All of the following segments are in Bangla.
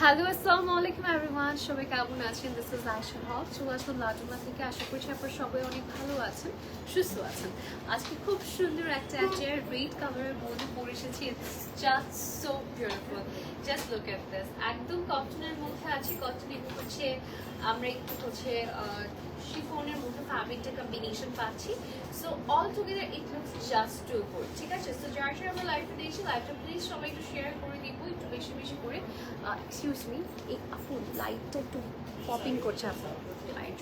হ্যালো আসসালামু আলাইকুম এভরিওয়ান, সবাই কেমন আছেন? দিস ইজ আয়েশা হক। চলে আসলাম লাডুনা থেকে। আশা করছি আপনারা সবাই অনেক ভালো আছেন, সুস্থ আছেন। আজকে খুব সুন্দর একটা রেড কালারের মধ্যে পরে এসেছি। It's just so beautiful, just look at this. একদম কটনের মধ্যে আছে। কটন হচ্ছে আমরা একটু হচ্ছে শিফনের মধ্যে ফ্যাব্রিকটা কম্বিনেশন পাচ্ছি। So all together it looks just too good. ঠিক আছে, সো যার সাথে আমরা লাইভটা দিয়েছি, লাইভটা প্লিজ সবাই একটু শেয়ার করে দিব, একটু বেশি বেশি করে। এক্সকিউজ মি, এই আপু লাইটটা একটু পপিং করছে আপনার লাইট।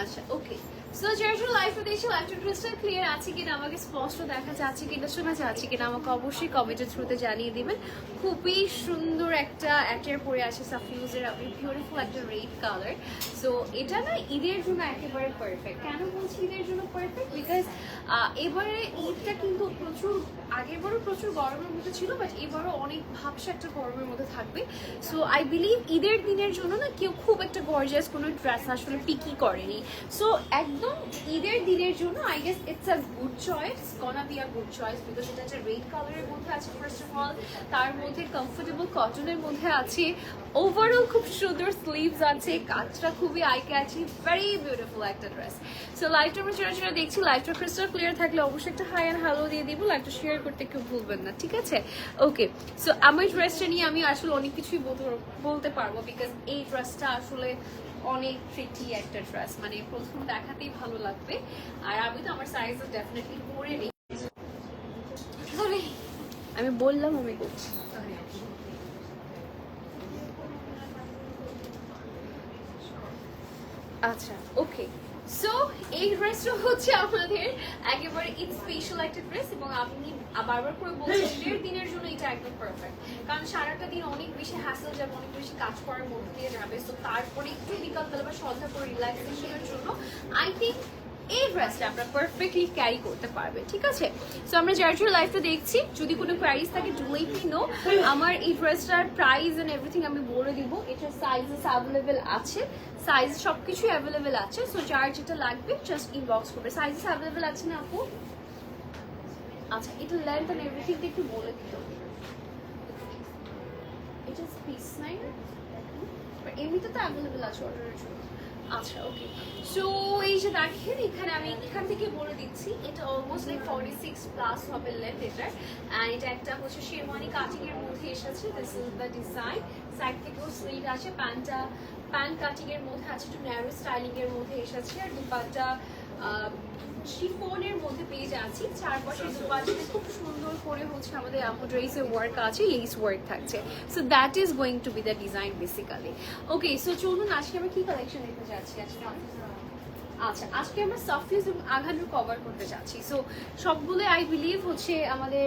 আচ্ছা, ওকে। সো যার জন্য লাইভটা দিয়েছি, লাইভটা ক্রিস্টাল ক্লিয়ার আছে কিনা, আমাকে স্পষ্ট দেখা যাচ্ছে কিনা, শোনা যাচ্ছে কিনা, আমাকে অবশ্যই কমেন্টের থ্রুতে জানিয়ে দিবেন। খুবই সুন্দর একটা অ্যাটায়ার পরে আছে সাফিউজের, বিউটিফুল একটা রেড কালার। সো এটা না ঈদের জন্য একেবারে পারফেক্ট। কেন বলছি ঈদের জন্য পারফেক্ট? বিকজ এবারে ঈদটা কিন্তু প্রচুর, আগেরবারও প্রচুর গরমের মধ্যে ছিল, বাট এবারও অনেক ভাবসা একটা গরমের মধ্যে থাকবে। সো আই বিলিভ ঈদের দিনের জন্য না কেউ খুব একটা গর্জিয়াস কোনো ড্রেস আসলে পিকি করেনি। সো একদম ঈদের দিনের জন্য I guess it's a good choice, গনা be a good choice. Because এটা একটা রেড কালারের মধ্যে আছে ফার্স্ট অফ অল, তার মধ্যে কমফোর্টেবল কটনের মধ্যে আছে, ওভারঅল খুব সুন্দর স্লিভস আছে, কাজটা খুবই আই ক্যাচি, ভেরি বিউটিফুল একটা ড্রেস। সো লাইভটা আমরা যারা দেখছি, লাইভটা ক্রিস্টাল ক্লিয়ার থাকলে অবশ্যই একটা হাই অ্যান্ড হ্যালো দিয়ে দিব, লাইভটা শেয়ার করতে কেউ ভুলবেন না, ঠিক আছে? ওকে, সো আমার ড্রেসটা নিয়ে আমি আসলে অনেক কিছুই বলতে পারবো, বিকজ এই ড্রেসটা আসলে অনেক ট্রিটি একটা ড্রেস, মানে প্রথম দেখাতেই ভালো লাগবে। আর আমি তো আমার সাইজটা ডেফিনেটলি পরে নিই, আমি বললাম আমি করছি। আচ্ছা, ওকে। সো এই ড্রেসটা হচ্ছে আমাদের একেবারে ঈদ স্পেশাল একটা ড্রেস, এবং আমি বারবার করে বলছি ঈদের দিনের জন্য এটা একদম পারফেক্ট। কারণ সারাটা দিন অনেক বেশি হ্যাসেল যাবে, অনেক বেশি কাজ করার মধ্যে দিয়ে যাবে। সো তারপরে একটু বিকালবেলা বা সন্ধ্যা করে রিল্যাক্সেশনের জন্য আই থিঙ্ক এই ড্রেসটা আমরা পারফেক্টলি ক্যারি করতে পারবে, ঠিক আছে? সো আমরা যার লাইফটা দেখছি, যদি কোনো কোয়ারিজ থাকে ডু লেট মি নো। আমার এই ড্রেসটার প্রাইস এন্ড এভরিথিং আমি বলে দিব। এটার সাইজেস অ্যাভেলেবেল আছে, সাইজ সবকিছুই অ্যাভেলেবেল আছে। সো যার যেটা লাগবে জাস্ট ইনবক্স করবে। সাইজেস অ্যাভেলেবেল আছে না আপু? আচ্ছা, এটা লেন্থ এন্ড এভরিথিং একটু বলে দিত। এটা পিস নাই, এমনিতে তো অ্যাভেলেবেল আছে অর্ডারের জন্য। আচ্ছা, ওকে। সো এই যে দেখেন, এখানে আমি এখান থেকে বলে দিচ্ছি, এটা অলমোস্ট লাইক 46+ হবে লেন্থ এটার। অ্যান্ড এটা একটা হচ্ছে শেরওয়ানি কাটিং এর মধ্যে এসেছে। This is the design. Side থেকেও স্লিট আছে, প্যান্ট কাটিং এর মধ্যে আছে, একটু ন্যারো স্টাইলিং এর মধ্যে এসেছে। আর দুপাট্টা শিফনের মধ্যে পেয়ে যাচ্ছি। চারপাশে দুপাশে খুব সুন্দর করে হচ্ছে আমাদের এমব্রয়ডারিজের ওয়ার্ক আছে, লেস ওয়ার্ক থাকছে। So that is going to be the design basically. Okay, so চলুন আজকে আমরা কি কালেকশন দেখতে যাচ্ছি আজকে। আচ্ছা, আজকে আমরা সাফিউজ এবং আঘানুর কভার করতে যাচ্ছি। সো সবগুলো আই বিলিভ হচ্ছে আমাদের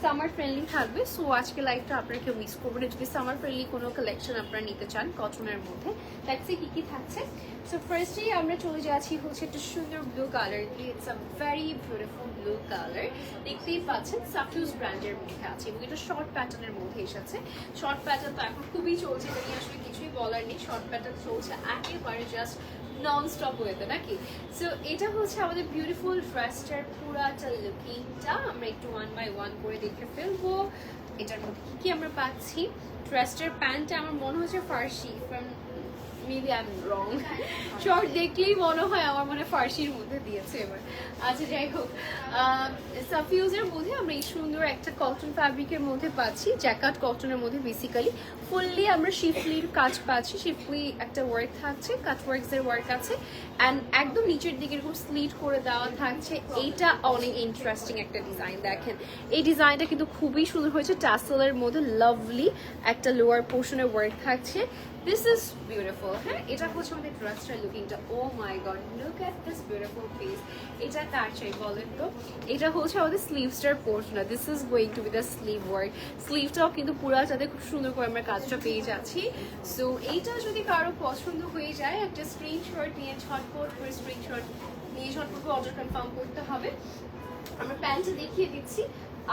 সামার ফ্রেন্ডলি থাকবে। সো আজকে লাইভটা আপনারা কেউ মিস করবেন না। যদি সামার ফ্রেন্ডলি কোনো কালেকশন আপনারা নিতে চান কটনের মধ্যে, দেখছি কি কি থাকছে। সো ফার্স্টেই আমরা চলে যাচ্ছি হচ্ছে একটা সুন্দর ব্লু কালার দিয়ে। It's a very beautiful blue colour, দেখতেই পাচ্ছেন সাফিউজ ব্র্যান্ডের মধ্যে আছে, এবং এটা শর্ট প্যাটার্নের মধ্যে এসেছে। শর্ট প্যাটার্ন তো এখন খুবই চলছে, এটা নিয়ে আসলে কিছুই বলার নেই। শর্ট প্যাটার্ন চলছে একেবারে জাস্ট নন স্টপ ওয়েতে নাকি। সো এটা হচ্ছে আমাদের বিউটিফুল ড্রেসটার পুরাটা লুকিংটা আমরা একটু 1 বাই 1 করে দেখে ফেলবো। এটার মধ্যে কি আমরা পাচ্ছি। ড্রেসটার প্যান্টটা আমার মনে হচ্ছে ফার্সি, maybe I am wrong. Short দেখলেই মনে হয় আমার মনে ফার্সির মধ্যে দিয়েছে এবার। আচ্ছা, যাই হোক, সাফিউজের মধ্যে আমরা এই সুন্দর একটা কটন ফ্যাব্রিকের মধ্যে পাচ্ছি, জ্যাকাট কটনের মধ্যে বেসিক্যালি ফুললি আমরা শিফলির কাজ পাচ্ছি। শিফলি একটা ওয়ার্ক থাকছে, কাট ওয়ার্কসের ওয়ার্ক আছে, অ্যান্ড একদম নিচের দিকে এরকম স্লিট করে দেওয়া থাকছে। এইটা অনেক ইন্টারেস্টিং একটা ডিজাইন। দেখেন এই ডিজাইনটা কিন্তু খুবই সুন্দর হয়েছে। টাসেলের মধ্যে লাভলি একটা লোয়ার পোর্শনের ওয়ার্ক থাকছে। This is beautiful. হ্যাঁ, এটা হচ্ছে আমাদের ড্রেসটার লুকিংটা। Oh my god, look at this beautiful piece. এটা কার চাই বলেন তো? এটা হচ্ছে আমাদের স্লিভসটার portion. This is going to be the sleeve work. স্লিভটাও কিন্তু পুরাটাতে খুব সুন্দর করে আমরা কাজটা পেয়ে যাচ্ছি। সো এইটা যদি কারো পছন্দ হয়ে যায়, একটা স্ক্রিনশট নিয়ে ঝটপট করে অর্ডার কনফার্ম করতে হবে। আমরা প্যান্টটা দেখিয়ে দিচ্ছি।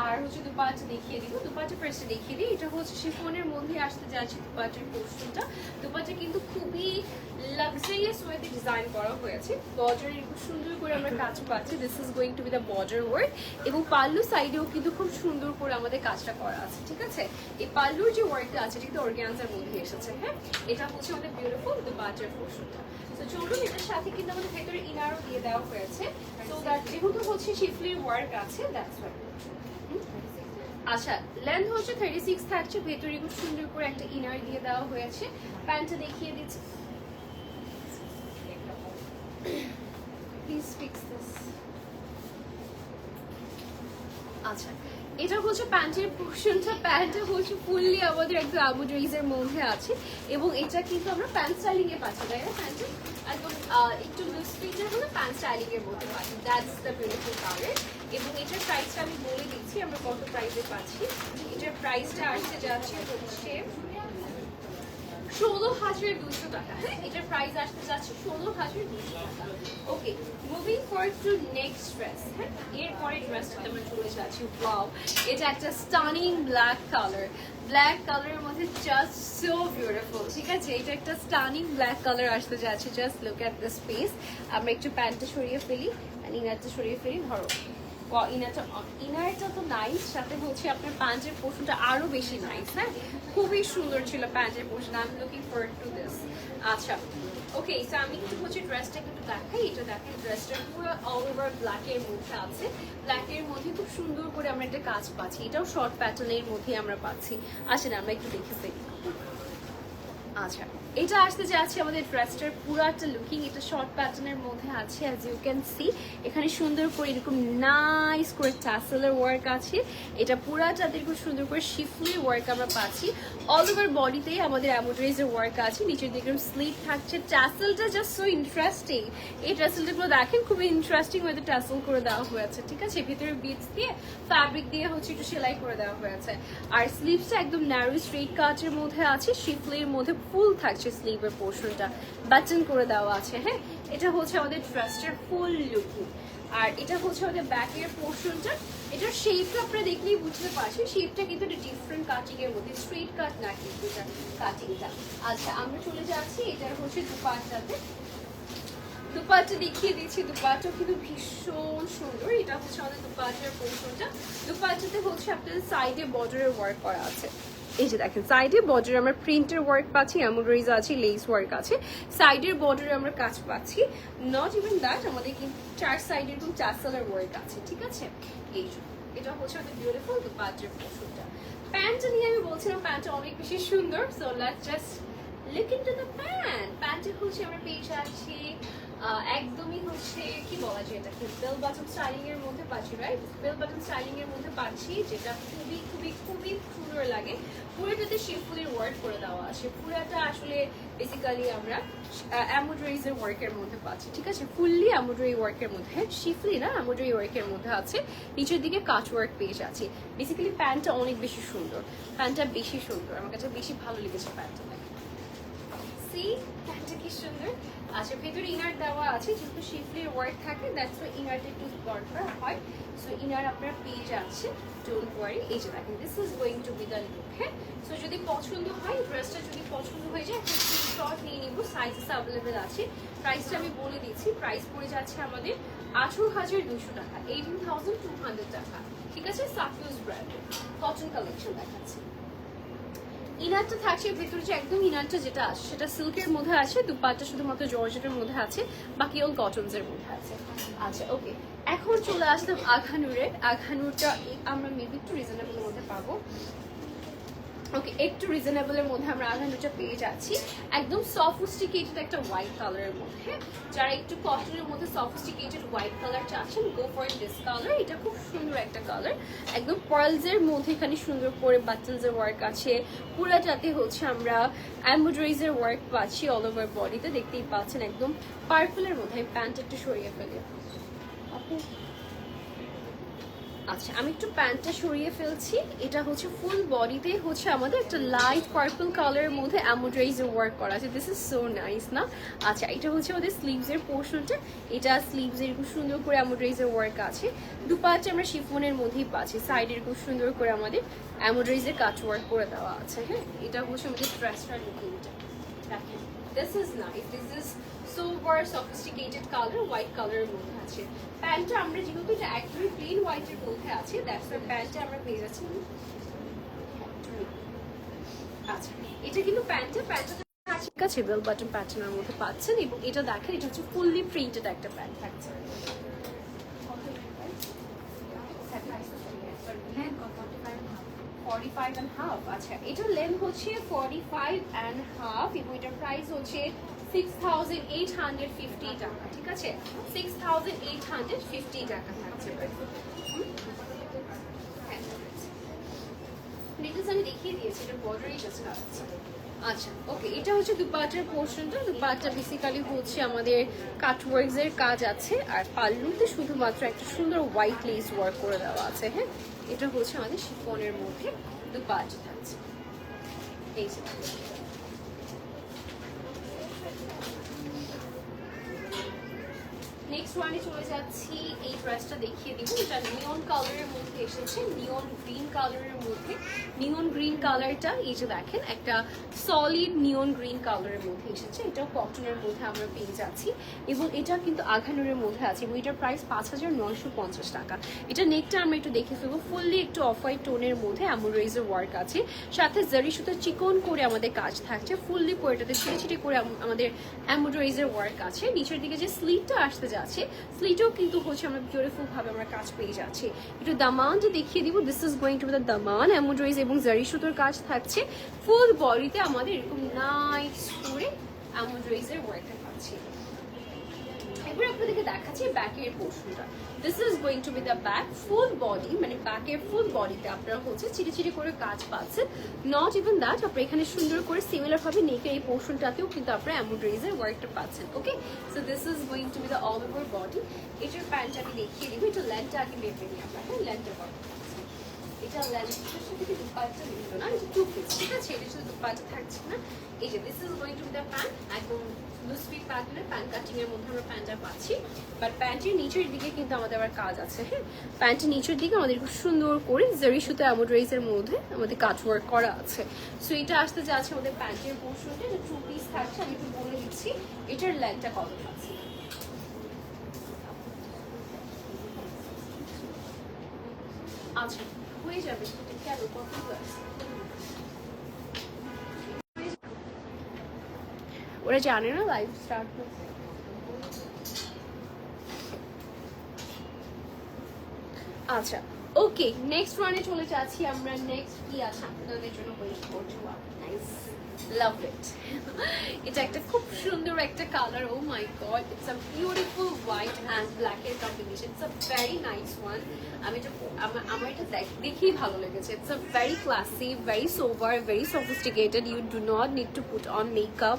আর হচ্ছে দুপাট্টা দেখিয়ে দিব, দুপাট্টা ফার্স্টে দেখিয়ে দিই। এটা হচ্ছে শিফনের মধ্যে আসতে যাচ্ছে দুপাট্টার পোর্শনটা। দুপাট্টা কিন্তু খুবই লাক্সারিয়াস ওয়েতে ডিজাইন করা হয়েছে, বর্ডারে খুব সুন্দর করে আমরা কাজ পাচ্ছি। This is going to be the border work, এবং পাল্লু সাইডেও কিন্তু খুব সুন্দর করে আমাদের কাজটা করা আছে, ঠিক আছে। এই পাল্লুর যে ওয়ার্কটা আছে এটা কিন্তু অর্গানজার মধ্যে এসেছে, হ্যাঁ। এটা হচ্ছে আমাদের বিউটিফুল দুপাট্টার পোর্শনটা। তো চলুন, এটার সাথে কিন্তু আমাদের ভেতরে ইনারও দিয়ে দেওয়া হয়েছে, সো দ্যাট যেহেতু হচ্ছে শিফলির ওয়ার্ক আছে, দ্যাটস ওয়াই। আচ্ছা, লেন্থ হচ্ছে 36 থাকছে, ভেতরে খুব সুন্দর করে একটা ইনার দিয়ে দেওয়া হয়েছে। প্যান্টটা দেখিয়ে দিচ্ছি, প্লিজ ফিক্স দিস। আচ্ছা, এটা হচ্ছে প্যান্টের পোর্শনটা। প্যান্টটা হচ্ছে ফুললি আমাদের একদম এমব্রয়ডারিজের মধ্যে আছে, এবং এটা কিন্তু আমরা প্যান্ট স্টাইলিং এ পাচ্ছি, তাই না? প্যান্টে একদম একটু লুজ ফিটের হলে প্যান্ট স্টাইলিং এর মধ্যে পাচ্ছি, দ্যাটস দ্য বিউটিফুল কালার। এবং এটার প্রাইসটা আমি বলে দিচ্ছি আমরা কত প্রাইসে পাচ্ছি। এটার প্রাইসটা আসতে যাচ্ছে হচ্ছে 16,200 টাকা, হ্যাঁ। এটার প্রাইস আসতে যাচ্ছে 16,200 টাকা। Okay, moving forward to next dress, হ্যাঁ। এরপরে ড্রেসটাতে আমরা চলে যাচ্ছি। ওয়াও, এটা একটা স্টানিং ব্ল্যাক কালার, ব্ল্যাক কালারের মধ্যে জাস্ট সো বিউটিফুল, ঠিক আছে। এটা একটা স্টানিং ব্ল্যাক কালার আসতে যাচ্ছে। Just look at this piece. আমরা একটু প্যান্টটা সরিয়ে ফেলি, ইনারটা সরিয়ে ফেলি, ধরো। ইনারটা তো নাইস, সাথে হচ্ছে আপনার প্যান্টের পোর্শনটা আরো বেশি নাইস, হ্যাঁ। খুবই সুন্দর ছিল প্যান্টের portion, I am looking forward to this. আচ্ছা, ওকে, সো আমি একটু হচ্ছে ড্রেসটা একটু দেখাই। এটা দেখেন, ড্রেসটা পুরো অল ওভার ব্ল্যাকের মধ্যে আছে। ব্ল্যাকের মধ্যে খুব সুন্দর করে আমরা একটা কাজ পাচ্ছি, এটাও শর্ট প্যাটার্নের মধ্যে আমরা পাচ্ছি। আসেন আমরা একটু দেখে ফেলি। আচ্ছা, এটা আসতে যাচ্ছে আমাদের ড্রেসটার পুরো একটা লুকিং। এটা শর্ট প্যাটার্নের মধ্যে আছে, অ্যাজ ইউ ক্যান সি। এখানে সুন্দর করে এরকম নাইস করে টাসেলের ওয়ার্ক আছে। এটা পুরাটাতে খুব সুন্দর করে শিফলির ওয়ার্ক আমরা পাচ্ছি। অল ওভার বডিতেই আমাদের এমব্রয়ডারিজের ওয়ার্ক আছে। নিচের দিকে স্লিভ থাকছে। টাসেলটা জাস্ট সো ইন্টারেস্টিং। এই টাসেলটাগুলো দেখেন, খুবই ইন্টারেস্টিং ওয়েতে টাসেল করে দেওয়া হয়েছে, ঠিক আছে। ভিতরে বিটস দিয়ে, ফ্যাব্রিক দিয়ে হচ্ছে একটু সেলাই করে দেওয়া হয়েছে। আর স্লিভসটা একদম ন্যারো স্ট্রেট কাটের মধ্যে আছে, শিফলির মধ্যে ফুল থাকছে স্লিভের পোর্শনটা, বাটন করে দেওয়া আছে, হ্যাঁ। এটা হচ্ছে আমাদের ড্রেসটার ফুল লুকিং। আর এটা হচ্ছে আমাদের ব্যাকের পোর্শনটা। এটার শেপটা আপনারা দেখলেই বুঝতে পারছেন, শেপটা কিন্তু একটা ডিফারেন্ট কাটিং এর মধ্যে, স্ট্রেট কাট না কিন্তু এটা কাটিংটা। আচ্ছা, আমরা চলে যাচ্ছি এটার হচ্ছে দুপাট্টাতে। দুপাট্টা দেখিয়ে দিচ্ছি। দুপাট্টা কিন্তু ভীষণ সুন্দর। এটা হচ্ছে আমাদের দুপাট্টার পোর্শনটা। দুপাট্টাতে হচ্ছে আপনাদের সাইডে বর্ডারের ওয়ার্ক করা আছে। এই যে দেখেন, সাইডে বর্ডারে আমরা প্রিন্টের ওয়ার্ক পাচ্ছি, এমব্রয়ডারিজ আছে, লেস ওয়ার্ক আছে। সাইডের বর্ডারে আমরা কাজ পাচ্ছি। নট ইভেন দ্যাট, আমাদের কিন্তু চার সাইডে এরকম টাসেলের ওয়ার্ক আছে, ঠিক আছে। এই এটা হচ্ছে আমাদের বিউটিফুল দুপাট্টার পোর্শনটা। প্যান্টটা নিয়ে আমি বলছিলাম প্যান্টটা অনেক বেশি সুন্দর। So let's just look into the pant. প্যান্টে হচ্ছে আমরা পেয়ে যাচ্ছি একদমই হচ্ছে কি বলা যায়, এটাকে বেল বাটন স্টাইলিং এর মধ্যে পাচ্ছি, রাইট। বেল বাটন স্টাইলিং এর মধ্যে পাচ্ছি, যেটা খুবই খুবই খুবই সুন্দর লাগে। পুরোটাতে শিফলির ওয়ার্ক করে দেওয়া আছে। পুরোটা আসলে বেসিক্যালি আমরা এমব্রয়ডারিজের ওয়ার্কের মধ্যে পাচ্ছি, ঠিক আছে। ফুললি এমব্রয়ডারি ওয়ার্কের মধ্যে, শিফলি না, এমব্রয়ডারি ওয়ার্কের মধ্যে আছে। নিচের দিকে কাট ওয়ার্ক পেয়ে যাচ্ছি। বেসিক্যালি প্যান্টটা অনেক বেশি সুন্দর, প্যান্টটা বেশি সুন্দর, আমার কাছে বেশি ভালো লেগেছে প্যান্টটা। সি প্যান্টটা কি সুন্দর। আচ্ছা, ভেতরে ইনার দেওয়া আছে, যেহেতু শিফলির ওয়ার্ক থাকে, দ্যাটস ওয়াই ইনারটা একটু দরকার হয়। সো ইনার আপনারা পেয়ে যাচ্ছে, ডোন্ট ওয়ারি। এই যে দেখেন, this is going to be the look, হ্যাঁ। সো যদি পছন্দ হয়, ড্রেসটা যদি পছন্দ হয়ে যায়, একটা স্ক্রিনশট নিয়ে নিব। সাইজেস অ্যাভেলেবেল আছে। প্রাইসটা আমি বলে দিচ্ছি, প্রাইস পড়ে যাচ্ছে আমাদের 18,200 টাকা, 18,200 টাকা, ঠিক আছে। সাফিউজ ব্র্যান্ডের কটন কালেকশন দেখাচ্ছি। ইনারটা থাকছে ভেতরে, যে একদম ইনারটা যেটা আছে সেটা সিল্কের মধ্যে আছে। দুপাট্টা শুধুমাত্র জর্জেটের মধ্যে আছে, বাকি অল কটনসের মধ্যে আছে। আচ্ছা, ওকে, এখন চলে আসলাম আঘানুরে। আঘানুরটা আমরা মেবি একটু রিজনেবলের মধ্যে পাবো। ওকে, একটু রিজনেবলের মধ্যে আমরা আঘানুরটা পেয়ে যাচ্ছি। একদম সফিস্টিকেটেড একটা হোয়াইট কালারের মধ্যে। যারা একটু কটনের মধ্যে সফিস্টিকেটেড হোয়াইট কালার চাচ্ছেন, গো ফর দিস কালার। এটা খুব সুন্দর একটা কালার, একদম পার্লসের মধ্যে এখানে সুন্দর করে বাটনসের ওয়ার্ক আছে। পুরাটাতে হচ্ছে আমরা এমব্রয়ডারিজের ওয়ার্ক পাচ্ছি অল ওভার বডিতে, দেখতেই পাচ্ছেন। একদম পার্পলের মধ্যে। আমি প্যান্ট একটু সরিয়ে ফেলি। আচ্ছা আমি একটু প্যান্টটা সরিয়ে ফেলছি। এটা হচ্ছে ফুল বডিতে হচ্ছে আমাদের একটা লাইট পার্পল কালারের মধ্যে এমব্রয়ডারি ওয়ার্ক করা আছে। দিস ইজ সো নাইস না? আচ্ছা এটা হচ্ছে আমাদের স্লিভসের পোর্শনটা। এটা স্লিভসের খুব সুন্দর করে এমব্রয়ডারি ওয়ার্ক আছে। দুপাশে আমরা শিফনের মধ্যেই পাচ্ছি, সাইডের খুব সুন্দর করে আমাদের এমব্রয়ডারি কাট ওয়ার্ক করে দেওয়া আছে। হ্যাঁ এটা হচ্ছে আমাদের ড্রেসটার লুকিংটা। দেখেন this is nice, this is sober sophisticated colour, white কালারের মধ্যে আছে। প্যান্টটা আমরা যেহেতু এটা একদমই প্লেন হোয়াইটের মধ্যে আছে, দ্যাটস ওয়াই প্যান্টটা আমরা পেয়ে যাচ্ছি। আচ্ছা এটা কিন্তু প্যান্টটা ঠিক আছে বেল বাটন প্যাটার্নের মধ্যে পাচ্ছেন, এবং এটা দেখেন এটা হচ্ছে ফুললি প্রিন্টেড একটা প্যান্ট থাকছে। 45 and half। আচ্ছা এটার লেন্থ হচ্ছে 45 and half এবং এটার প্রাইস হচ্ছে 6850 টাকা। ঠিক আছে 6850 টাকা থাকছে। নেকলেস আমি দেখিয়ে দিয়েছি, এটা বর্ডারই জাস্ট আছে। আচ্ছা ওকে এটা হচ্ছে দুপাট্টার পোর্শনটা। দুপাট্টা বেসিক্যালি হচ্ছে আমাদের কাটওয়ার্কস এর কাজ আছে, আর পাল্লুতে শুধুমাত্র একটা সুন্দর হোয়াইট লেস ওয়ার্ক করে দেওয়া আছে। হ্যাঁ এটা হচ্ছে আমাদের শিফনের মধ্যে দুপাট্টা থাকছে। এই নেক্সট ওয়ানে চলে যাচ্ছি। এই ড্রেসটা দেখিয়ে দিব, এটা নিয়ন কালারের মধ্যে এসেছে, নিয়ন গ্রিন কালারের মধ্যে। নিয়ন গ্রিন কালারটা এই যে দেখেন একটা সলিড নিয়ন গ্রিন কালারের মধ্যে এসেছে। এটাও কটনের মধ্যে আমরা পেয়ে যাচ্ছি, এবং এটা কিন্তু আঘানুরের মধ্যে আছে, এবং এটার প্রাইস 5950 টাকা। এটা নেকটা আমরা একটু দেখে ফেলবো, ফুললি একটু অফ হোয়াইট টোনের মধ্যে এমব্রয়ডারি ওয়ার্ক আছে, সাথে জারি সুতো চিকন করে আমাদের কাজ থাকছে। ফুললি পোয়েটাতে ছিটে ছিটে করে আমাদের এমব্রয়ডারি ওয়ার্ক আছে। নিচের দিকে যে স্লিটটা আসতে যাচ্ছে, স্লিটও কিন্তু হচ্ছে আমরা বিউটিফুল ভাবে আমরা কাজ পেয়ে যাচ্ছি। একটু দামানটা দেখিয়ে দিব। This is going to be the Daman, embroidery এবং জারি সুতোর কাজ থাকছে। ফুল বডিতে আমাদের এরকম নাইস করে এমব্রয়ডারি ওয়ার্কটা পাচ্ছি। এবার আপনাদেরকে দেখাচ্ছি ব্যাকের পোর্শনটা। This is going to be the back full body, মানে ব্যাকের ফুল বডিতে আপনারা হচ্ছে চিড়ে চিড়ে করে কাজ পাচ্ছেন। নট ইভেন দ্যাট, আপনারা এখানে সুন্দর করে সিমিলার ভাবে নেকের এই পোর্শনটাতেও কিন্তু আপনারা এমব্রয়ডারি ওয়ার্কটা পাচ্ছেন। Okay so this is going to be the all over body. এটার প্যান্টটা আমি দেখিয়ে দিব, এটা লেন্থটা আগে মেপে নিই আপনারা। লেন্থটা কত? এটা লেন্থটার সাথে দুপাট্টা মিলল না, এটা টু পিস। ঠিক আছে এটা শুধু দুপাট্টা থাকছে না। এই যে this is going to be the pant, একদম লুজ ফিট প্যাটার্নের প্যান্ট কাটিং এর মধ্যে আমরা প্যান্টটা পাচ্ছি। বাট প্যান্টের নিচের দিকে কিন্তু আমাদের আবার কাজ আছে। হ্যাঁ প্যান্টের নিচের দিকে আমাদের খুব সুন্দর করে জারি সুতো এমব্রয়ডারিজ এর মধ্যে আমাদের কাজ ওয়ার্ক করা আছে। সো এটা আসতে যাচ্ছে আমাদের প্যান্টের পোর্শনটা, এটা টু পিস থাকছে। আমি একটু বলে দিচ্ছি এটার লেন্থটা কত থাকছে। আচ্ছা হয়ে যাবে, কেন কত ওরা জানে না লাইভ স্টার্ট করছে। আচ্ছা ওকে নেক্সট ওয়ানে চলে যাচ্ছি আমরা। নেক্সট কি আছে আপনাদের জন্য ওয়েট করছি। Nice love it. এটা একটা খুব সুন্দর একটা colour. Oh my god it's a beautiful white and black এর combination. It's a very nice one. আমি এটা আমার এটা দেখেই ভালো লেগেছে। It's a very classy, very sober, very sophisticated. You do not need to put on makeup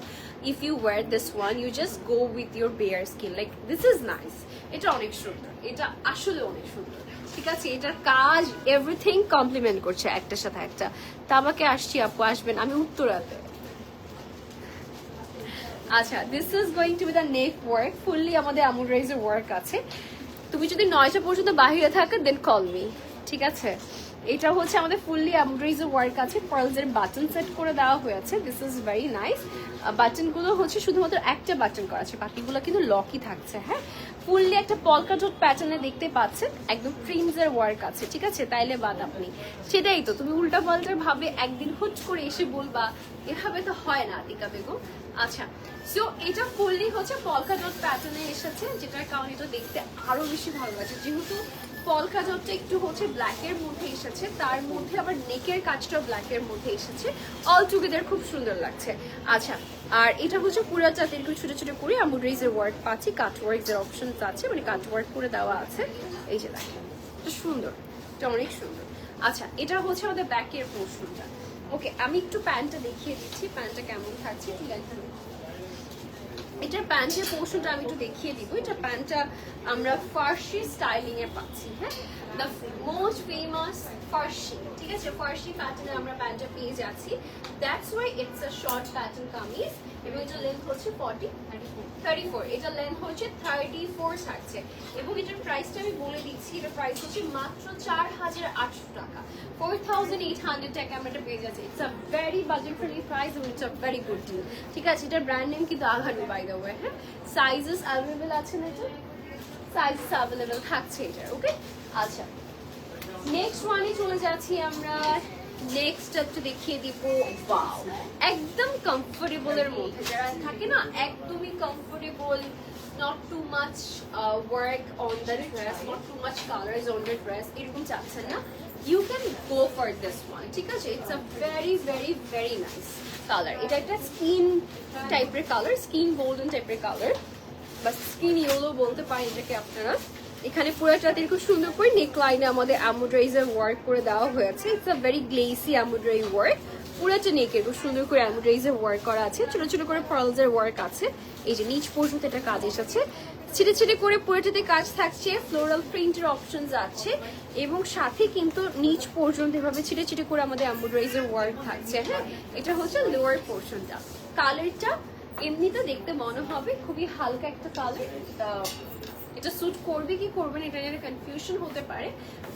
if you wear this one. You just go with your bare skin. Like this is nice. এটা অনেক সুন্দর, এটা আসলে অনেক সুন্দর। ঠিক আছে এটার কাজ এভরিথিং কমপ্লিমেন্ট করছে একটার সাথে একটা। তা আমাকে আসছি আপু, আসবেন, আমি উত্তরাতে। আচ্ছা this is going to be the neck work, fully আমাদের এমব্রয়ডারি ওয়ার্ক আছে। তুমি যদি 9টা পর্যন্ত বাহিরে থাকো দেন কল মি। ঠিক আছে এটা হচ্ছে আমাদের ফুললি এমব্রয়ডারি ওয়ার্ক আছে। পার্লস এর বাটন সেট করে দেওয়া হয়েছে। This is very nice. বাটনগুলো হচ্ছে শুধুমাত্র একটা বাটন করা আছে, বাকিগুলো কিন্তু লকই থাকছে। হ্যাঁ ফুললি একটা পলকা ডট প্যাটার্নে দেখতে পাচ্ছেন, একদম প্রিন্সের ওয়ার্ক আছে। ঠিক আছে তাইলে বাদ আপনি সেটাই তো, তুমি উল্টা পাল্টার ভাবে একদিন হুট করে এসে বলবা, এভাবে তো হয় না আতিকা বেগম। আচ্ছা সো এটা ফুললি হচ্ছে পলকা ডট প্যাটার্নে এসেছে, যেটার কারণে এটা দেখতে আরো বেশি ভালো লাগছে। যেহেতু পলকা ডটটা একটু হচ্ছে ব্ল্যাকের মধ্যে এসেছে, তার মধ্যে আবার নেকের কাজটাও ব্ল্যাকের মধ্যে এসেছে, অল টুগেদার খুব সুন্দর লাগছে। আচ্ছা আর এটা হচ্ছে পুরাটাতে একটু ছোট ছোট করে এমব্রয়ডারি ওয়ার্ক পাচ্ছি, কাট ওয়ার্ক এর অপশন আছে, মানে কাট ওয়ার্ক করে দেওয়া আছে। এই যে দেখেন এটা সুন্দর, এটা অনেক সুন্দর। আচ্ছা এটা হচ্ছে আমাদের ব্যাকের পোর্শনটা। ওকে আমি একটু প্যান্টটা দেখিয়ে দিচ্ছি, প্যান্টটা কেমন থাকছে একটু দেখা। এটার প্যান্টের পোর্শনটা আমি একটু দেখিয়ে দিব। এটা প্যান্টটা আমরা ফার্সি স্টাইলিং এ পাচ্ছি, হ্যাঁ, দ্য মোস্ট ফেমাস ফার্সি, ঠিক আছে, ফার্সি প্যাটার্নে আমরা প্যান্টটা পেয়ে যাচ্ছি। That's why it's a short pattern kameez এবং এটার লেন্থ হচ্ছে 34, এটা লেন্থ হচ্ছে 34 থাকছে এবং এটার প্রাইসটা আমি বলে দিচ্ছি। এটার প্রাইস হচ্ছে মাত্র 4800 টাকা, 4800 টাকা আমরা এটা পেয়ে যাচ্ছি। It's a very budget friendly price এবং it's a very good deal, ঠিক আছে। এটার ব্র্যান্ড নেম কিন্তু আঘানু বাই দ্য ওয়ে, হ্যাঁ। সাইজেস অ্যাভেলেবেল আছে না, এটা সাইজেস অ্যাভেলেবেল থাকছে এটার, ওকে। আচ্ছা, নেক্সট ওয়ানে চলে যাচ্ছি আমরা। নেক্সট একটু দেখিয়ে দিব, ওয়াও, একদম কমফোর্টেবলের মধ্যে যারা থাকে না, একদমই comfortable, not too much work on the dress, not too much colors on the dress, এরকম চাচ্ছেন না, you can go for this one, ঠিক আছে। it's a very very very nice color, এটা একটা স্কিন টাইপের কালার, স্কিন গোল্ডেন টাইপের কালার বা স্কিন ইয়েলো বলতে পারেন এটাকে আপনারা। এখানে পুরোটাতে খুব সুন্দর করে নেক লাইনে আমাদের এমব্রয়ডারিজের ওয়ার্ক করে দেওয়া হয়েছে। It's a very glossy embroidery work, পুরোটা নেকে খুব সুন্দর করে এমব্রয়ডারিজের ওয়ার্ক করা আছে, ছোট ছোট করে পার্লসের ওয়ার্ক আছে। এই যে নিচ পর্যন্ত এটা কাজ এসেছে, ছিটে ছিটে করে পুরোটাতে কাজ থাকছে, ফ্লোরাল প্রিন্টের অপশনস আছে এবং সাথে কিন্তু নিচ পর্যন্ত এভাবে ছিটে ছিটে করে আমাদের এমব্রয়ডারিজের ওয়ার্ক থাকছে, হ্যাঁ। এটা হচ্ছে লোয়ার পোর্শনটা। কালারটা এমনিতে দেখতে মনে হবে খুবই হালকা একটা কালার, এটা স্যুট করবে কি করবে না এটা নিয়ে কনফিউশন হতে পারে,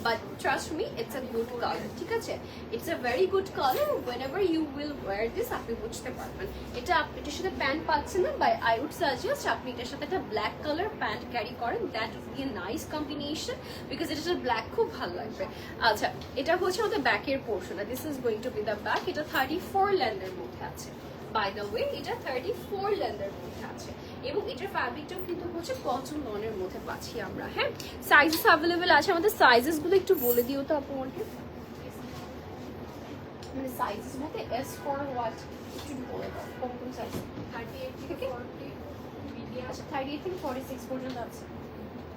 but trust me it's a good colour, ঠিক আছে। It's a very good colour, whenever you will wear this আপনি বুঝতে পারবেন। এটা এটার সাথে প্যান্ট পাচ্ছেন না, বাই আই উড সাজেস্ট আপনি এটার সাথে একটা ব্ল্যাক কালার প্যান্ট ক্যারি করেন, that would be a nice combination, because এটার সাথে ব্ল্যাক খুব ভালো লাগবে। আচ্ছা, এটা হচ্ছে আমাদের ব্যাকের পোর্শনটা, this is going to be the back. এটা 34 লেন্থের মধ্যে আছে, বাই দ্য ওয়ে এটা 34 লেন্থের মধ্যে আছে এবং এটার ফ্যাব্রিকটাও কিন্তু হচ্ছে কটন লনের মধ্যে পাচ্ছি আমরা, হ্যাঁ। সাইজেস অ্যাভেলেবেল আছে, আমাদের সাইজেস গুলো একটু বলে দিও তো আপু আমাকে, মানে সাইজেস মধ্যে এস ফর হোয়াট একটু বলে দাও, কোন কোন সাইজ? 38 থেকে 40, আচ্ছা 38 থেকে 46 পর্যন্ত আছে,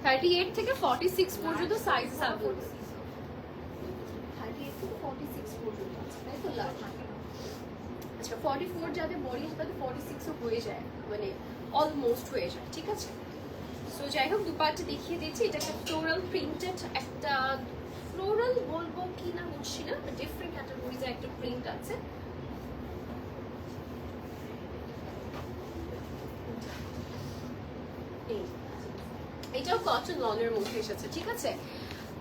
38 থেকে 46 পর্যন্ত সাইজেস অ্যাভেলেবেল, 38 থেকে 46 পর্যন্ত আছে, তাই তো? লার্জ, আচ্ছা 44 যাদের বডি তাদের 46 ও হয়ে যায়, মানে অলমোস্ট হয়ে যায়, ঠিক আছে। সো যাই হোক, দুপাটটা দেখিয়ে দিচ্ছি। এটা একটা ফ্লোরাল প্রিন্টেড, একটা ফ্লোরাল বলবো কি না বুঝছি না, ডিফারেন্ট ক্যাটাগরিজে একটা প্রিন্ট আছে। এটাও কটন লনের মধ্যে এসেছে, ঠিক আছে।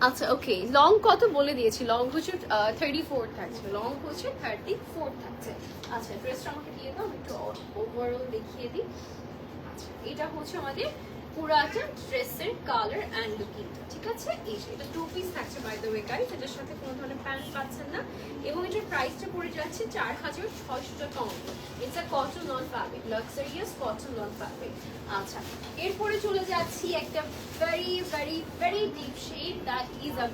আচ্ছা ওকে, লং কত বলে দিয়েছি, লং হচ্ছে 34 থাকছে, লং হচ্ছে 34 থাকছে। আচ্ছা, ড্রেসটা আমাকে দিয়ে দাও, একটু ওভারঅল দেখিয়ে দিই। আচ্ছা, এটা হচ্ছে আমাদের পুরাটা ড্রেসের কালার অ্যান্ড লুকিংটা, ঠিক আছে। এটা 2 পিস থাকছে বাই দ্য ওয়ে গাইস, এটার সাথে কোনো ধরনের প্যান্ট পাচ্ছেন না এবং এটার প্রাইসটা পড়ে যাচ্ছে 4600 টাকা only. It's a cotton lawn fabric, luxurious cotton lawn fabric. আচ্ছা, এরপরে চলে যাচ্ছি একটা very very very deep shade, that is a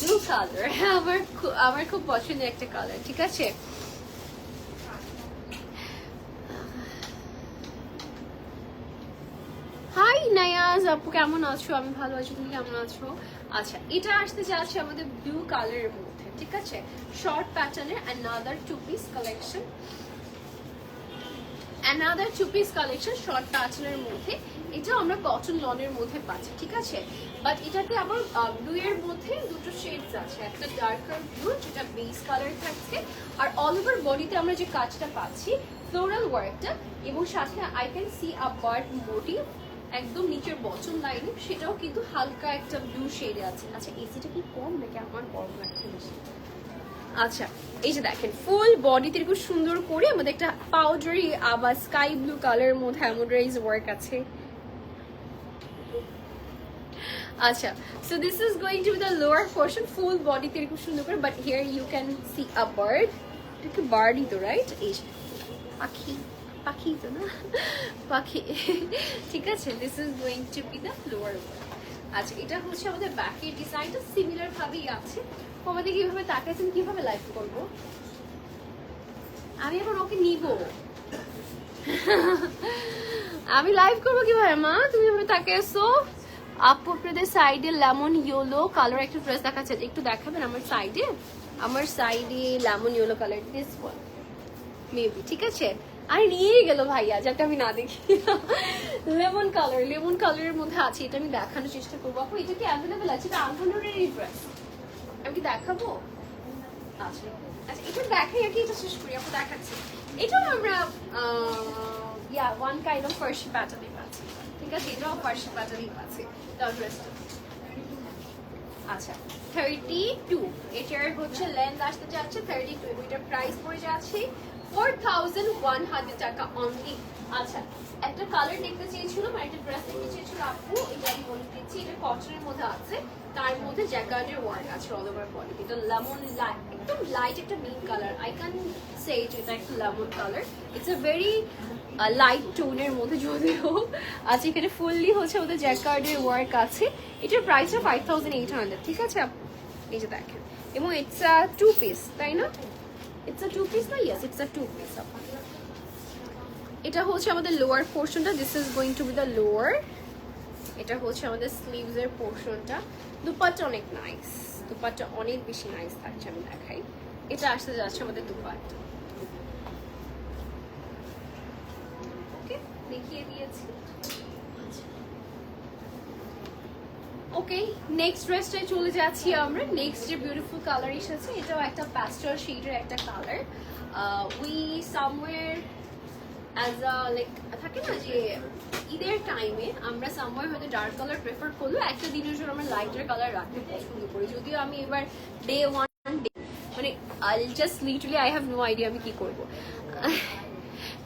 blue colour. আমার খুব পছন্দের একটা কালার, ঠিক আছে। হাই নায়াজ আপু, কেমন আছো? আমি ভালো আছি, তুমি কেমন আছো? আচ্ছা, এটা আসতে যাচ্ছে আমাদের ব্লু কালারের মধ্যে, ঠিক আছে, শর্ট প্যাটার্নের another 2 piece collection, another 2 piece collection short প্যাটার্নের মধ্যে। এটা আমরা কটন লনের মধ্যে পাচ্ছি, ঠিক আছে। বাট এটাতে আবার ব্লু এর মধ্যে দুটো শেডস আছে, একটা ডার্কার ব্লু যেটা বেস কালার থাকছে, আর অল ওভার বডিতে আমরা যে কাজটা পাচ্ছি ফ্লোরাল ওয়ার্কটা এবং সাথে I can see a bird motif একদম নিচের বটম লাইনে, সেটাও কিন্তু হালকা একটা ব্লু শেডে আছে। আচ্ছা, এসিটা কি কম নাকি আমার গরম লাগছে বেশি? আচ্ছা, এই যে দেখেন ফুল বডিতে খুব সুন্দর করে আমাদের একটা পাউডারি আবার স্কাই ব্লু কালারের মধ্যে এমব্রয়ডারিজ ওয়ার্ক আছে। আচ্ছা, so this is going to be the lower portion, full বডিতে খুব সুন্দর করে, but here you can see a bird, এটা কি বার্ডই তো, রাইট? এই পাখি, পাখি তো না, পাখি, ঠিক আছে। This is going to be the lower work. আচ্ছা, এটা হচ্ছে আমাদের ব্যাকের ডিজাইনটা সিমিলার ভাবেই আছে। আমাদের কিভাবে তাকাইছেন, কিভাবে লাইভ করব আমি এখন? ওকে নিব, আমি লাইভ করবো কিভাবে মা? তুমি এভাবে তাকাইছো। আপু আপনাদের সাইডে লেমন ইয়েলো কালার একটা ড্রেস দেখাচ্ছে, একটু দেখাবেন আমার সাইডে? আমার সাইডে lemon yellow colour, this one maybe, ঠিক আছে। আর নিয়েই গেল ভাইয়া, যাতে আমি না দেখি। লেমন কালারের মধ্যে আছে, এটা আমি দেখানোর চেষ্টা করবো। আপু এটা কি অ্যাভেলেবেল আছে? এটা আনফানোরেরই ড্রেস, আমি কি দেখাবো? আচ্ছা আচ্ছা, এটা দেখাই আর কি, এটা শেষ করি। আপু দেখাচ্ছি, এটাও আমরা ওয়ান কাইন্ড অফ ফার্সি প্যাটার্নে পাচ্ছি, ঠিক আছে? এটাও ফার্সি প্যাটার্নই পাচ্ছি ড্রেসটা। আচ্ছা 32, এটার হচ্ছে লেন্থ আসতে যাচ্ছে 32 এবং এটার প্রাইস পড়ে যাচ্ছে 4100 টাকা অনলি। আচ্ছা একটা কালার দেখতে চেয়েছিলাম, একটা ড্রেস দেখতে চেয়েছিল আপু, এটা আমি বলে দিচ্ছি। এটা কটনের মধ্যে আছে, তার মধ্যে জ্যাকার্ডের ওয়ার্ক আছে অল ওভার বডি। এটা লেমন লাইট, একদম লাইট একটা mint colour, I can say এটা একটা lemon colour. It's a very light টোনের মধ্যে যদিও আছে। এখানে ফুললি হচ্ছে ওদের জ্যাকার্ডের ওয়ার্ক আছে। এটার প্রাইসটা 5800, ঠিক আছে? এই যে দেখেন, এবং ইটস আ 2 পিস, তাই না? ইটস আ 2 পিস না? Yes, it's a 2 piece. এটা হচ্ছে আমাদের লোয়ার পোর্শনটা, this is going to be the lower. এটা হচ্ছে আমাদের স্লিভস এর পোর্শনটা। দুপাট্টা অনেক নাইস, দুপাট্টা অনেক বেশি নাইস থাকছে, আমি দেখাই। এটা আসতে যাচ্ছে আমাদের দুপাট্টা, ওকে দেখিয়ে দিয়েছি। ওকে, নেক্সট ড্রেসটায় চলে যাচ্ছি আমরা। নেক্সট যে বিউটিফুল কালার এসেছে, এটাও একটা প্যাস্টেল শেডের একটা colour. We somewhere as a like থাকে না যে ঈদের টাইমে আমরা সামওয়্যার হয়তো ডার্ক কালার প্রেফার করলেও একটা দিনের জন্য আমরা লাইটার কালার রাখতে পছন্দ করি। যদিও আমি এবার ডে ওয়ান ডে মানে just literally I have no idea আমি কি করবো,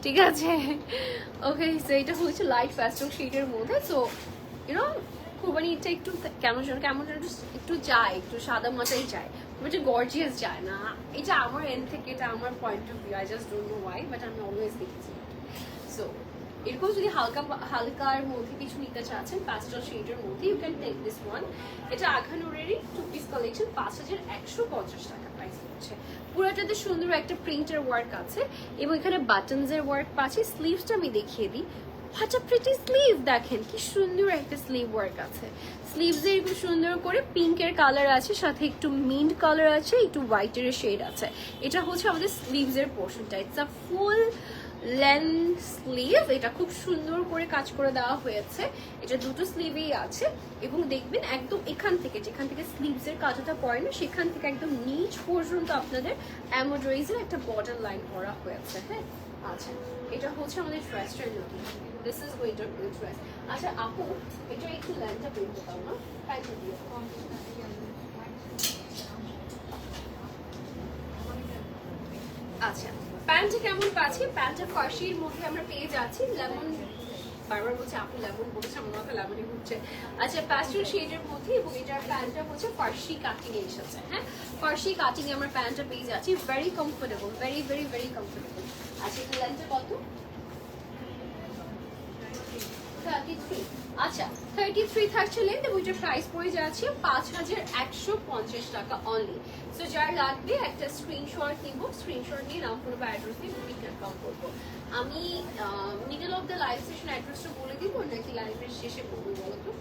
ঠিক আছে? ওকে, সো এটা হচ্ছে লাইট প্যাস্টেল শেডের মধ্যে। সো ইউনো কোরবানি এটা একটু কেমন যেন একটু যায়, একটু সাদা মাটাই যায়, এটা গর্জিয়াস যায় না। এটা আমার এন্ড থেকে, এটা আমার point of view, I just don't know Y, but আমি অলওয়েজ দেখেছি। সো এরকম যদি হালকার মধ্যে কিছু নিতে চাচ্ছেন প্যাস্টেল শেডের মধ্যে, you can take this one. এটা আখানুরেরই 2 পিস কালেকশন, 5150 টাকা প্রাইস হচ্ছে। পুরোটাতে সুন্দর একটা প্রিন্টের ওয়ার্ক আছে এবং এখানে বাটনসের ওয়ার্ক পাচ্ছি। স্লিভসটা আমি দেখিয়ে দিই। হোয়াট আ প্রিটি স্লিভ, দেখেন কি সুন্দর একটা স্লিভ ওয়ার্ক আছে। স্লিভসে এরকম সুন্দর করে পিঙ্কের কালার আছে, সাথে একটু মিন্ট কালার আছে, একটু হোয়াইটের শেড আছে। এটা হচ্ছে আমাদের স্লিভসের পোর্শনটা। It's a full length sleeve, এটা খুব সুন্দর করে কাজ করে দেওয়া হয়েছে। এটা দুটো স্লিভেই আছে এবং দেখবেন একদম এখান থেকে, যেখান থেকে স্লিভসের কাজটা পড়ে না, সেখান থেকে একদম নিচ পর্যন্ত আপনাদের এমব্রয়ডারিজের একটা বর্ডার লাইন করা হয়েছে। হ্যাঁ, আচ্ছা এটা হচ্ছে আমাদের ড্রেসটার looking. This is going to be dress. আচ্ছা আপু, এটা একটু লেন্থটা বের করতাম না, তাই তো দিয়ে। আচ্ছা প্যান্টটা কেমন পাচ্ছি? প্যান্টটা ফার্সির মধ্যে আমরা পেয়ে যাচ্ছি। লেমন, বারবার বলছে আপু লেমন বলছে, আমার মাথা লেমনই ঘুরছে। আচ্ছা প্যাস্টেল শেডের মধ্যে, এবং এটার প্যান্টটা হচ্ছে ফার্সি কাটিং এ এসেছে। হ্যাঁ, ফার্সি কাটিং এ আমরা প্যান্টটা পেয়ে যাচ্ছি। Very comfortable, very very very comfortable. আচ্ছা এটা লেন্থটা কত? 33। আচ্ছা 33 থাকছে লেন্থ এবং এটার প্রাইস পড়ে যাচ্ছে 5150 টাকা অনলি। সো যার লাগবে একটা স্ক্রিনশট নিব, স্ক্রিনশট নিয়ে নাম করবো, অ্যাড্রেস দিয়ে বুকিং কনফার্ম করবো। আমি middle of the live session অ্যাড্রেসটা বলে দিব নাকি লাইভের শেষে বলবো বলো তো?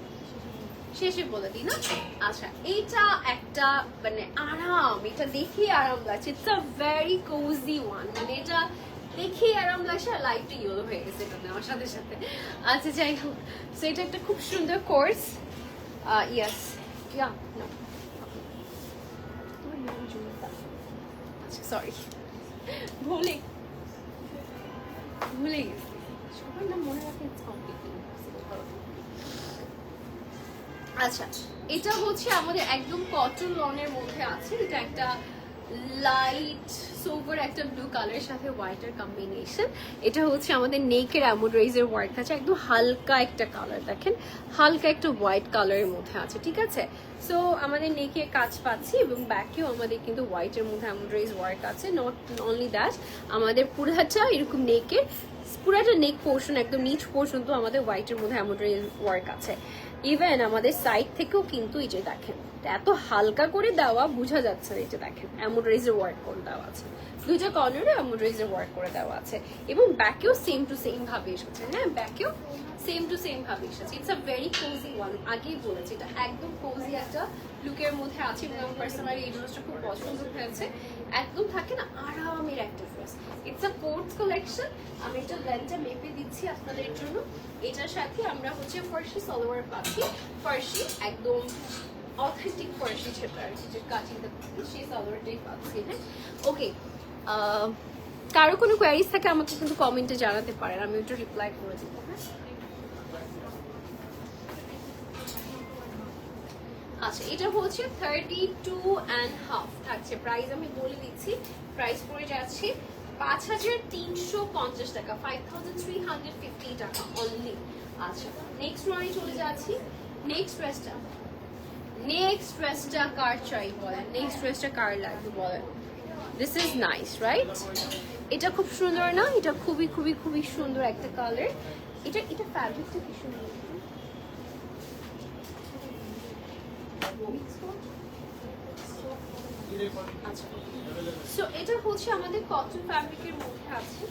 শেষে বলে দিই না? আচ্ছা এইটা একটা মানে আরাম, এটা দেখে আরাম লাগছে। It's a very cosy one, মানে এটা দেখে আরাম লাগছে। আর লাইটটা ইয়েলো হয়ে গেছে এটা নেওয়ার সাথে সাথে। আচ্ছা যাই হোক, সো এটা একটা খুব সুন্দর কোর্স। ইয়েস, ইয়া নো, আচ্ছা সরি, ভুলে গেছি। সবার নাম মনে রাখা ইটস কমপ্লিটলি ইম্পসিবল। আচ্ছা এটা হচ্ছে আমাদের একদম কটন লনের মধ্যে আছে। এটা একটা লাইট সোভার একটা ব্লু কালারের সাথে হোয়াইটের কম্বিনেশন। এটা হচ্ছে আমাদের নেকের এমব্রয়ডারিজের ওয়ার্ক আছে, একদম হালকা একটা কালার, দেখেন হালকা একটা হোয়াইট কালারের মধ্যে আছে, ঠিক আছে? সো আমাদের নেকে কাজ পাচ্ছি এবং ব্যাকেও আমাদের কিন্তু হোয়াইটের মধ্যে এমব্রয়ডারিজ ওয়ার্ক আছে। নট অনলি দ্যাট, আমাদের পুরাটা এরকম নেকের পুরাটা নেক পোর্শন একদম নিচ পর্যন্ত আমাদের হোয়াইটের মধ্যে এমব্রয়ডারি ওয়ার্ক আছে। ইভেন আমাদের সাইড থেকেও কিন্তু এই যে দেখেন এত হালকা করে দেওয়া, বোঝা যাচ্ছে না, এই যে দেখেন এমব্রয়ডারিজের ওয়ার্ক করে দেওয়া আছে, দুইটা কর্নারে এমব্রয়ডারিজের ওয়ার্ক করে দেওয়া আছে এবং ব্যাকেও সেম টু সেম ভাবে এসেছে। হ্যাঁ, ব্যাকেও সেম টু সেম ভাবে এসেছে। It's a very cosy one, আগেই বলেছি এটা একদম কোজি একটা লুকের মধ্যে আছে এবং আমার পার্সোনালি এই ড্রেসটা খুব পছন্দ হয়েছে। একদম থাকে না আরামের একটা dress, it's a quotes collection. আমি একটা লেন্থটা মেপে দিচ্ছি আপনাদের জন্য। এটার সাথে আমরা হচ্ছে ফার্সি সালোয়ার পাচ্ছি, ফার্সি একদম অথেন্টিক ফার্সি যেটা আর কি, যে কাটিংটা সেই সালোয়ারটাই পাচ্ছি। হ্যাঁ, ওকে। কারো কোনো কোয়ারিজ থাকে আমাকে কিন্তু কমেন্টে জানাতে পারেন, আমি একটু রিপ্লাই করে দেবো। হ্যাঁ, আচ্ছা, এটা হচ্ছে 32.5 থাকছে। প্রাইস আমি বলে দিচ্ছি, প্রাইস পড়ে যাচ্ছে 5350 টাকা, 5350 টাকা অনলি। আচ্ছা, নেক্সট ওয়ানে চলে যাচ্ছি। নেক্সট ড্রেসটা কার চাই বলেন, নেক্সট ড্রেসটা কার লাগবে বলেন। দিস ইজ নাইস রাইট, এটা খুব সুন্দর না? এটা খুবই খুবই খুবই সুন্দর একটা কালার। এটা ফ্যাব্রিকটা কি সুন্দর। আচ্ছা, সো এটা হচ্ছে আমাদের কটন ফ্যাব্রিকের মধ্যে আছে।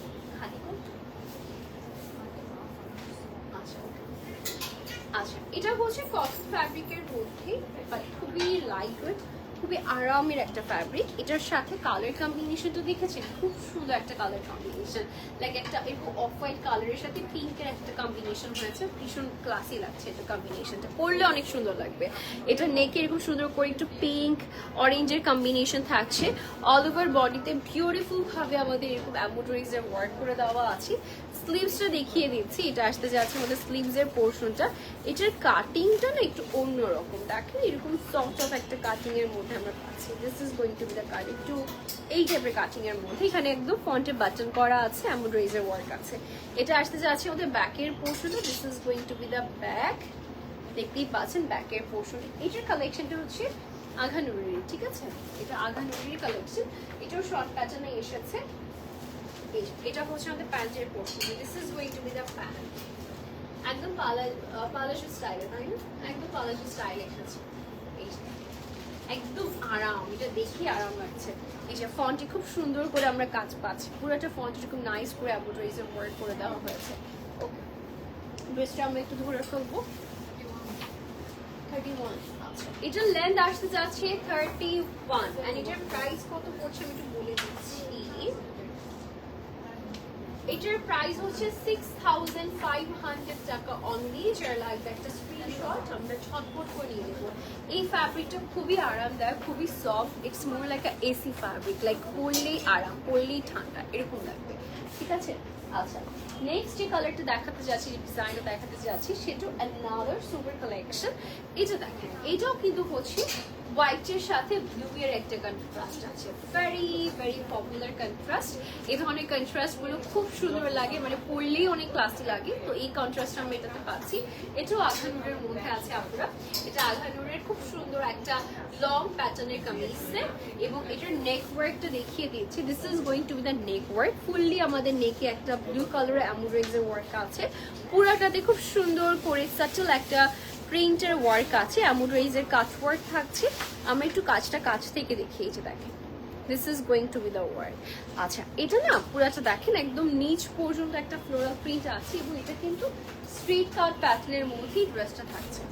আচ্ছা, এটা হচ্ছে কটন ফ্যাব্রিকের মধ্যে, বাট খুবই লাইট ওয়েট, খুবই আরামের একটা ফ্যাব্রিক। এটার সাথে কালার কম্বিনেশনটা দেখেছেন, খুব সুন্দর একটা কালার কম্বিনেশন, লাইক একটা এরকম অফ হোয়াইট কালারের সাথে পিঙ্কের একটা কম্বিনেশন হয়েছে, ভীষণ ক্লাসি লাগছে এটা কম্বিনেশনটা, পরলে অনেক সুন্দর লাগবে। এটা নেকে এরকম সুন্দর করে একটু পিঙ্ক অরেঞ্জের কম্বিনেশন থাকছে। অল ওভার বডিতে বিউটিফুল ভাবে আমাদের এরকম এমব্রয়ডারিজের ওয়ার্ক করে দেওয়া আছে। স্লিভসটা দেখিয়ে দিচ্ছি, এটা আসতে যাচ্ছে আমাদের স্লিভসের পোর্শনটা। এটার কাটিংটা না একটু অন্যরকম, দেখেন এরকম সফট অফ একটা কাটিং এর মধ্যে আমরা পাচ্ছি। This is going to be the cut, একটু এই টাইপের কাটিং এর মধ্যে। এখানে একদম ফন্টে বাটন করা আছে, এমব্রয়ডারিজের ওয়ার্ক আছে। এটা আসতে যাচ্ছে আমাদের ব্যাকের পোর্শনটা। This is going to be the back, দেখতেই পাচ্ছেন ব্যাকের পোর্শন। এটার কালেকশনটা হচ্ছে আঘানুরের, ঠিক আছে? এটা আঘানুরের কালেকশন, এটাও শর্ট প্যাটার্নে এসেছে। এটা হচ্ছে আমাদের প্যান্টের portion. This is going to be the pant, একদম পালাজো স্টাইলে, তাই না? একদম পালাজো স্টাইলে এসেছে। একদম আরাম, এটা দেখি আরাম লাগছে। এই যে ফন্টে খুব সুন্দর করে আমরা কাজ পাচ্ছি, পুরোটা ফন্ট খুব নাইস করে এমব্রয়ডারিজের ওয়ার্ক করে দেওয়া হয়েছে। ওকে, ড্রেসটা আমরা একটু ধরে ফেলবো। 31, আচ্ছা, এটার লেন্থ আসতে যাচ্ছে 31, এন্ড এটার প্রাইস কত পড়ছে আমি একটু বলে দিচ্ছি। এটার প্রাইস হচ্ছে 6500 টাকা অনলি। যার লাগবে একটা স্ক্রিনশট, আমরা ছটফট করে নিয়ে নেবো। এই ফ্যাব্রিকটা খুবই আরামদায়ক, খুবই soft, it's more like a AC fabric, like পরলেই আরাম, পরলেই ঠান্ডা এরকম লাগবে, ঠিক আছে? আচ্ছা, নেক্সট যে কালারটা দেখাতে যাচ্ছি, যে ডিজাইনটা দেখাতে যাচ্ছি, সেটা অ্যানাদার সুপার কালেকশন। এটা দেখেন, এটাও কিন্তু হচ্ছে হোয়াইটের সাথে ব্লু এর একটা কন্ট্রাস্ট আছে, ভেরি ভেরি পপুলার কন্ট্রাস্ট। এই ধরনের কন্ট্রাস্ট গুলো খুব সুন্দর লাগে, মানে পরলেই অনেক ক্লাসি লাগে। তো এই কন্ট্রাস্ট আমরা এটাতে পাচ্ছি। এটাও আঘানুরের মধ্যে আছে আপনারা। এটা আঘানুরের খুব সুন্দর একটা লং প্যাটার্নের কামিজ সেট, এবং এটার নেক ওয়ার্কটা দেখিয়ে দিচ্ছি। This is going to be the neck work. Fully আমাদের নেকে একটা ব্লু কালারের এমব্রয়ডারিজের ওয়ার্ক আছে। পুরাটাতে খুব সুন্দর করে সাটল একটা প্রিন্টের ওয়ার্ক আছে, এমব্রয়ডারিজের কাট ওয়ার্ক থাকছে। আমরা একটু কাজটা কাছ থেকে দেখিয়েছি, দেখেন this is going to be the work. আচ্ছা, এটা না পুরাটা দেখেন একদম নিচ পর্যন্ত একটা ফ্লোরাল প্রিন্ট আছে, এবং এটা কিন্তু স্ট্রিট কাট প্যাটার্নের মধ্যেই ড্রেসটা থাকছে।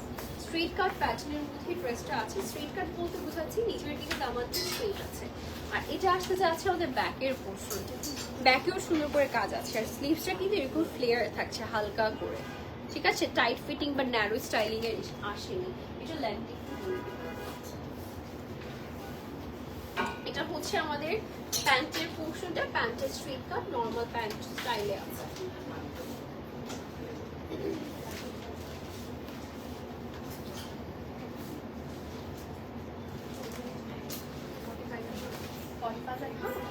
স্ট্রিট কাট প্যাটার্নের মধ্যেই ড্রেসটা আছে। স্ট্রিট কাট বলতে বোঝাচ্ছি নিচের দিকে দামানটা স্ট্রেট আছে। আর এটা আসতে যাচ্ছে আমাদের ব্যাকের পোর্শন, ব্যাকেও সুন্দর করে কাজ আছে। আর স্লিভসটা কিন্তু এরকম ফ্লেয়ার থাকছে হালকা করে, ঠিক আছে? টাইট ফিটিং বা ন্যারো স্টাইলিং এর আসেনি। এটা লেন্থ একটু বলবে। এটা হচ্ছে আমাদের প্যান্টের পোর্শনটা, প্যান্টের স্ট্রিট কাট নরমাল প্যান্ট স্টাইলে আছে।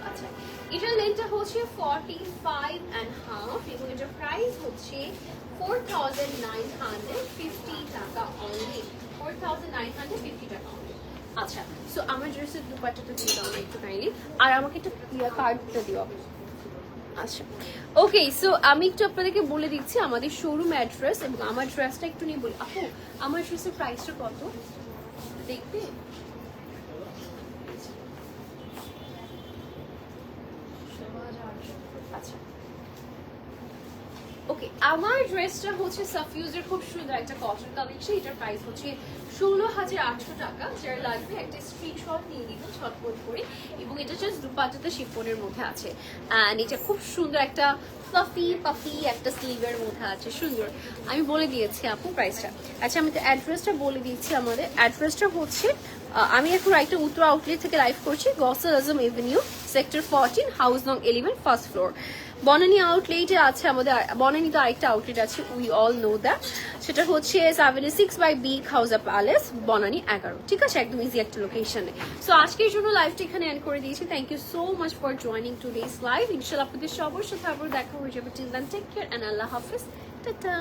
আচ্ছা, এটার লেন্থটা হচ্ছে 45.5 এবং এটার প্রাইস হচ্ছে 4950 টাকা অনলি, 4950 টাকা অনলি। আচ্ছা, সো আমার ড্রেসের দুপাট্টাটা দিয়ে দাও না একটু কাইন্ডলি, আর আমাকে একটা কার্ডটা দিও। আচ্ছা, ওকে, সো আমি একটু আপনাদেরকে বলে দিচ্ছি আমাদের শোরুম অ্যাড্রেস, এবং আমার ড্রেসটা একটু নিয়ে বলি। আপু, আমার ড্রেসের প্রাইসটা কত দেখবে? আচ্ছা, ওকে, আমার ড্রেসটা হচ্ছে সাফিউজের খুব সুন্দর একটা কটন কালেকশন। এটার প্রাইস হচ্ছে 16,800 টাকা। যার লাগবে একটা স্ক্রিনশট নিয়ে নিব ঝটপট করে। এবং এটা জাস্ট দুপাট্টাটা শিফনের মধ্যে আছে। অ্যান্ড এটা খুব সুন্দর একটা ফ্লাফি পাফি একটা স্লিভের মধ্যে আছে, সুন্দর। আমি বলে দিয়েছি আপু প্রাইসটা। আচ্ছা, আমি তো অ্যাড্রেসটা বলে দিচ্ছি। আমাদের অ্যাড্রেসটা হচ্ছে আমি এখন একটা উত্তর আউটলেট থেকে লাইভ করছি, গসল আজম এভিনিউ, সেক্টর 14, হাউস নং 11, ফার্স্ট ফ্লোর। বনানী আউটলেটে আছে আমাদের, বনানীতে আরেকটা আউটলেট আছে, উই অল নো দ্যাট। সেটা হচ্ছে 76/B খাউজা প্যালেস, বনানী 11। ঠিক আছে, একদম ইজি একটা লোকেশনে। সো আজকের জন্য লাইভটা এখানে এন্ড করে দিয়েছি। Thank you so much for joining today's live. ইনশাআল্লাহ আপনাদের সবার সাথে আবার দেখা হয়ে যাবে। Till then take care and আল্লাহ হাফিজ, টাটা।